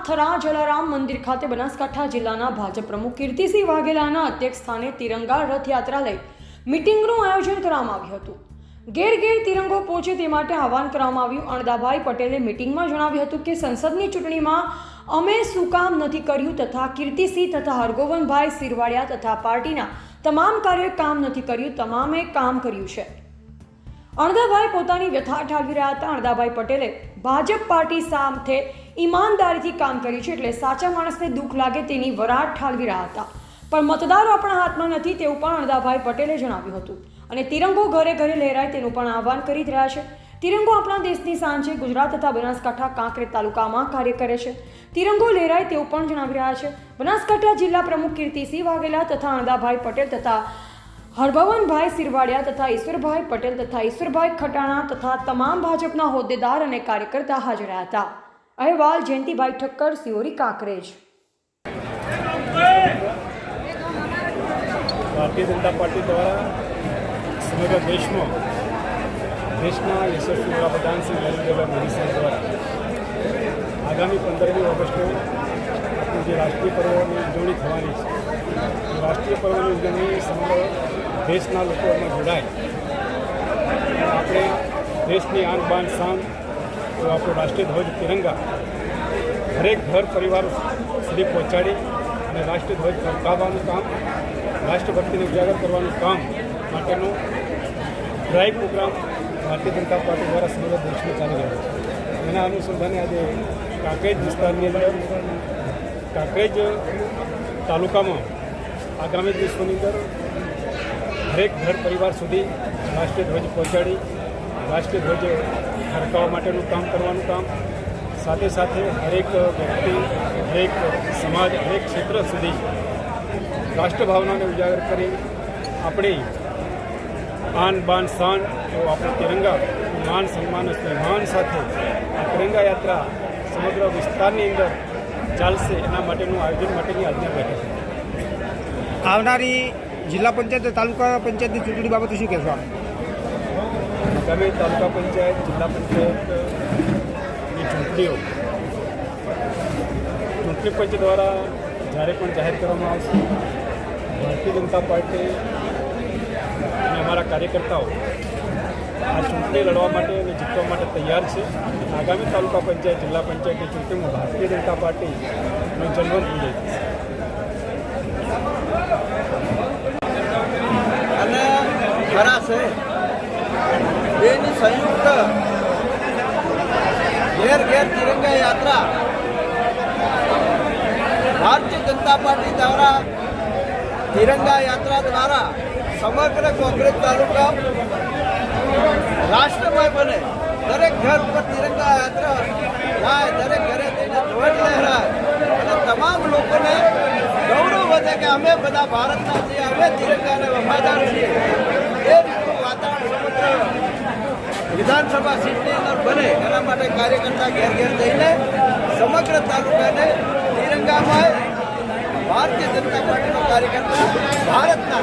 થરા જલારામ મંદિર ખાતે બનાસકાંઠા જિલ્લાના ભાજપ પ્રમુખ કીર્તિસિંહ વાઘેલાના અધ્યક્ષ સ્થાને તિરંગા રથયાત્રા લઈ મિટિંગનું આયોજન કરવામાં આવ્યું હતું. ઘેર ઘેર તિરંગો પહોંચે તે માટે આહવાન કરવામાં આવ્યું. અણદાભાઈ પટેલે મિટિંગમાં જણાવ્યું હતું કે સંસદની ચૂંટણીમાં અમે શું કામ નથી કર્યું તથા કીર્તિસિંહ તથા હરગોવનભાઈ સિરવાડિયા તથા પાર્ટીના તમામ કાર્યોએ કામ નથી કર્યું, તમામે કામ કર્યું છે. અણદાભાઈ પોતાની વ્યથા ઠાલવી રહ્યા હતા. અણદાભાઈ પટેલે ભાજપ પાર્ટી સાથે ઈમાનદારીથી કામ કર્યું છે, એટલે સાચા માણસને દુઃખ લાગે તેની વરાળ ઠાલવી રહ્યા હતા. પણ મતદારો આપણા હાથમાં નથી તેવું પણ અણદાભાઈ પટેલે જણાવ્યું હતું. અને તિરંગો ઘરે ઘરે લહેરાય તેનું પણ આહવાન કરી રહ્યા છે. તિરંગો આપણા દેશની શાન છે. ગુજરાત તથા બનાસકાંઠા કાંકરેજ તાલુકામાં કાર્ય કરે છે. તિરંગો લહેરાય તેવું પણ જણાવી રહ્યા છે. બનાસકાંઠા જિલ્લા પ્રમુખ કીર્તિસિંહ વાઘેલા તથા અણદાભાઈ પટેલ તથા હરભવનભાઈ સિરવાડિયા તથા ઈશ્વરભાઈ પટેલ તથા ઈશ્વરભાઈ ખટાણા તથા તમામ ભાજપના હોદ્દેદાર અને કાર્યકર્તા હાજર રહ્યા હતા. અહેવાલ જયંતિભાઈ ઠક્કર, સિયોરી, કાંકરેજ. ભારતીય જનતા પાર્ટી દ્વારા સમગ્ર દેશના યશસ્વી વડાપ્રધાન શ્રી નરેન્દ્રભાઈ મોદી સાહેબ દ્વારા આગામી 15મી ઓગસ્ટે આપણું જે રાષ્ટ્રીય પર્વની ઉજવણી થવાની છે, એ રાષ્ટ્રીય પર્વની ઉજવણી સમગ્ર દેશના લોકો એમાં જોડાય. આપણે દેશની આન બાન શાન તો આપણો રાષ્ટ્રીય ધ્વજ તિરંગા દરેક ઘર પરિવાર સુધી પહોંચાડી અને રાષ્ટ્રીય ધ્વજ ફરકાવવાનું કામ, રાષ્ટ્રભક્તિને ઉજાગર કરવાનું કામ માટેનો drive programme Bharatiya Janata party દ્વારા સમગ્ર દેશમાં ચાલી રહ્યો છે. એના અનુસંધાને આજે કાંકરેજ વિસ્તારની અંદર કાંકરેજ તાલુકામાં આગામી દિવસોની અંદર દરેક ઘર પરિવાર સુધી રાષ્ટ્રીય ધ્વજ પહોંચાડી રાષ્ટ્રીય ધ્વજ ફરકાવવા માટેનું કામ કરવાનું કામ, સાથે સાથે દરેક વ્યક્તિ, દરેક સમાજ, દરેક ક્ષેત્ર સુધી રાષ્ટ્રભાવનાને ઉજાગર કરી આપણી આન બાન શાન તો આપણો તિરંગા માન સન્માન સ્નેમાન સાથે આ તિરંગા યાત્રા સમગ્ર વિસ્તારની અંદર ચાલશે, એના માટેનું આયોજન માટેની આજના બેઠક છે. આવનારી જિલ્લા પંચાયત તાલુકા પંચાયતની ચૂંટણી બાબતે શું કહેશો? આગામી તાલુકા પંચાયત, જિલ્લા પંચાયતની ચૂંટણીઓ ચૂંટણી પંચ દ્વારા જ્યારે પણ જાહેર કરવામાં આવશે, ભારતીય જનતા પાર્ટી અને અમારા કાર્યકર્તાઓ આ ચૂંટણી લડવા માટે અને જીતવા માટે તૈયાર છે. આગામી તાલુકા પંચાયત, જિલ્લા પંચાયતની ચૂંટણીમાં ભારતીય જનતા પાર્ટીનો જન્મ પૂજે અને ખરા છે બેની સંયુક્ત ઘેર ઘેર તિરંગા યાત્રા ભારતીય જનતા પાર્ટી દ્વારા તિરંગા યાત્રા દ્વારા સમગ્ર કોંગ્રેસ તાલુકા રાષ્ટ્રમય બને. દરેક ઘર ઉપર તિરંગા યાત્રા થાય, દરેક ઘરે જઈને ધ્વજ લહેરાય અને તમામ લોકોને ગૌરવ વધે કે અમે બધા ભારતના છીએ, અમે તિરંગાને વફાદાર છીએ. એ રીતનું વાતાવરણ સમગ્ર વિધાનસભા સીટની અંદર બને એના માટે કાર્યકર્તા ઘેર ઘેર જઈને સમગ્ર તાલુકાને તિરંગામય ભારતીય જનતા પાર્ટીનો કાર્યકર્તા ભારતના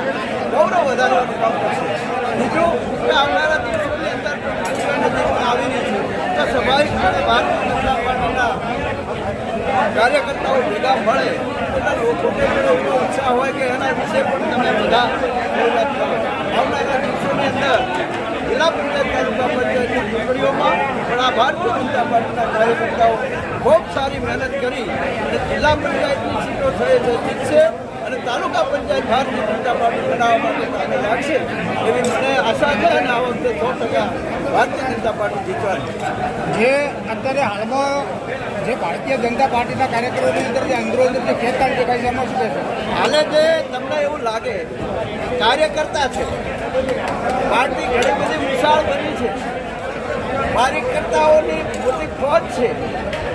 ગૌરવ વધારવાનું કામ કરશે. બીજું કે આવનારા દિવસોની અંદર નજીકમાં આવી રહી છે તો સ્વાભાવિકપણે ભારતીય જનતા પાર્ટીના કાર્યકર્તાઓ ભેગા મળે એટલે લોકોને પણ એવો ઉત્સાહ હોય કે એના વિશે પણ તમે બધા આવનારા દિવસોની અંદર જિલ્લા પંચાયત, તાલુકા પંચાયતની ચૂંટણીઓમાં પણ આ ભારતીય જનતા પાર્ટીના કાર્યકર્તાઓ ખૂબ સારી મહેનત કરી અને જિલ્લા પંચાયતની સીટો થઈ જીતશે અને તાલુકા પંચાયત ભારતીય જનતા પાર્ટી બનાવવા માટે કામે લાગશે એવી મને આશા છે. અને આ વખતે 100% ભારતીય જનતા પાર્ટી જીતવાની. જે અત્યારે હાલમાં જે ભારતીય જનતા પાર્ટીના કાર્યકરોની અંદર જે અંદરો અંદર જે ખેંચાણ દેખાય છે એમાં શું કહેશો? હાલે જે તમને એવું લાગે કાર્યકર્તા છે, પાર્ટી ઘણી બધી વિશાળ બની છે, કાર્યકર્તાઓની મોટી ફોજ છે,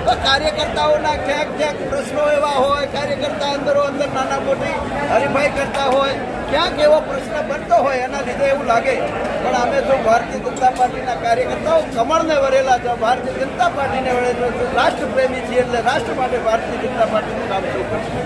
તો કાર્યકર્તાઓના ક્યાંક પ્રશ્નો એવા હોય, કાર્યકર્તા અંદરો અંદર નાના મોટી હરીફાઈ કરતા હોય, ક્યાંક એવો પ્રશ્ન બનતો હોય એના લીધે એવું લાગે. પણ અમે જો ભારતીય જનતા પાર્ટીના કાર્યકર્તાઓ કમળને વરેલા છે, ભારતીય જનતા પાર્ટીને વરેલા છે, રાષ્ટ્રપ્રેમી છીએ એટલે રાષ્ટ્ર માટે ભારતીય જનતા પાર્ટીનું કામ શરૂ કરશે.